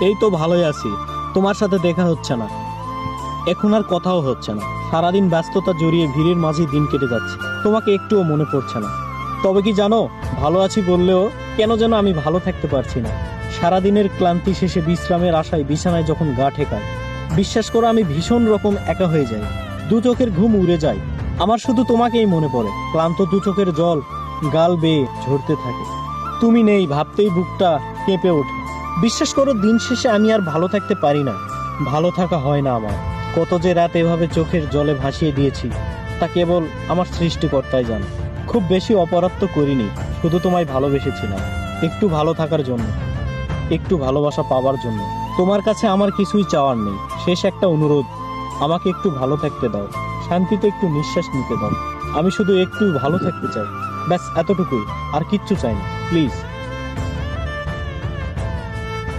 এই তো ভালোই আছি। তোমার সাথে দেখা হচ্ছে না, এখন আর কথাও হচ্ছে না। সারাদিন ব্যস্ততা জড়িয়ে ভিড়ের মাঝেই দিন কেটে যাচ্ছে, তোমাকে একটুও মনে পড়ছে না। তবে কি জানো, ভালো আছি বললেও কেন যেন আমি ভালো থাকতে পারছি না। সারাদিনের ক্লান্তি শেষে বিশ্রামের আশায় বিছানায় যখন গা ঠেকায়, বিশ্বাস করো আমি ভীষণ রকম একা হয়ে যাই। দু চোখের ঘুম উড়ে যায়। আমার শুধু তোমাকেই মনে পড়ে। ক্লান্ত দু চোখের জল গাল বেয়ে ঝরতে থাকে। তুমি নেই ভাবতেই বুকটা কেঁপে ওঠে। বিশ্বাস করো, দিন শেষে আমি আর ভালো থাকতে পারি না। ভালো থাকা হয় না আমার। কত যে রাত এভাবে চোখের জলে ভাসিয়ে দিয়েছি তা কেবল আমার সৃষ্টিকর্তাই জানে। খুব বেশি অপরাধ তো করিনি, শুধু তোমায় ভালোবেসেছিলাম একটু ভালো থাকার জন্য, একটু ভালোবাসা পাওয়ার জন্য। তোমার কাছে আমার কিছুই চাওয়ার নেই। শেষ একটা অনুরোধ, আমাকে একটু ভালো থাকতে দাও, শান্তিতে একটু নিঃশ্বাস নিতে দাও। আমি শুধু একটু ভালো থাকতে চাই, ব্যাস এতটুকুই, আর কিচ্ছু চাই না, প্লিজ।